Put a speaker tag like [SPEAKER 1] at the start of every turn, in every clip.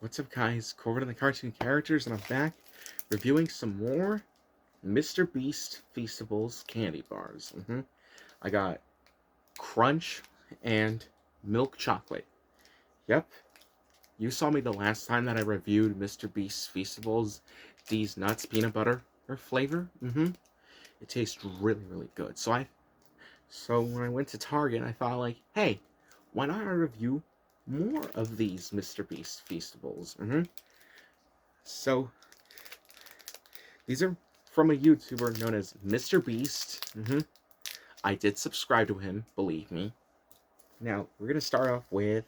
[SPEAKER 1] What's up, guys? Corbin and the Cartoon Characters, and I'm back reviewing some more MrBeast Feastables candy bars. I got Crunch and Milk Chocolate. Yep, you saw me the last time that I reviewed MrBeast Feastables, these nuts peanut butter or flavor. It tastes really, really good. So when I went to Target, I thought like, hey, why not I review more of these MrBeast Feastables? So these are from a YouTuber known as MrBeast. I did subscribe to him, believe me. Now, we're going to start off with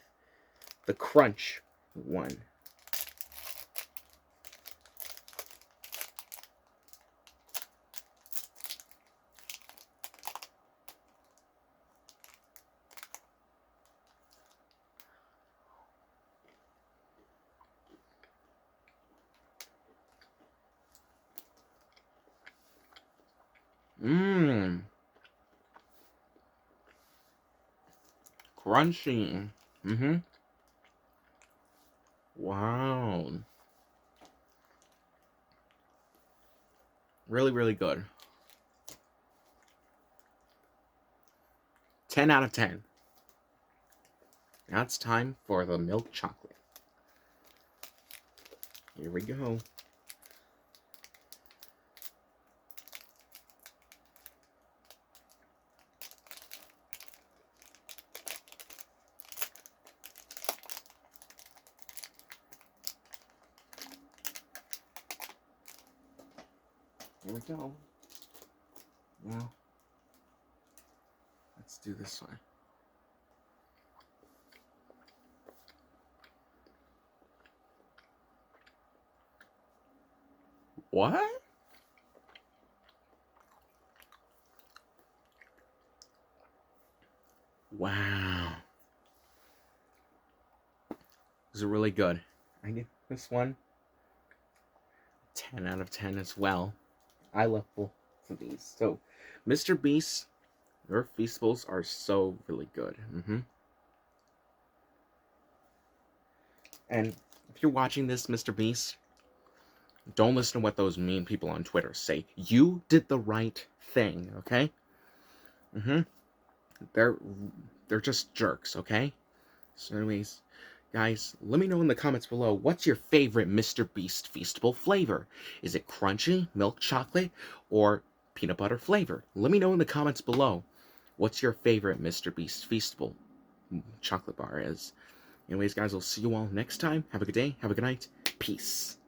[SPEAKER 1] the Crunch one. Crunchy. Wow. Really, really good. 10 out of 10. Now it's time for the milk chocolate. Here we go. Here we go. Now, let's do this one. What? Wow. This is really good. I give this one 10 out of 10 as well. I love both of these. So, MrBeast, your Feastables are so really good. And if you're watching this, Mr. don't listen to what those mean people on Twitter say. You did the right thing, okay? They're just jerks, okay? So anyways, guys, let me know in the comments below, what's your favorite MrBeast Feastable flavor? Is it crunchy, milk chocolate, or peanut butter flavor? Let me know in the comments below, what's your favorite MrBeast Feastable chocolate bar is. Anyways, guys, I'll see you all next time. Have a good day. Have a good night. Peace.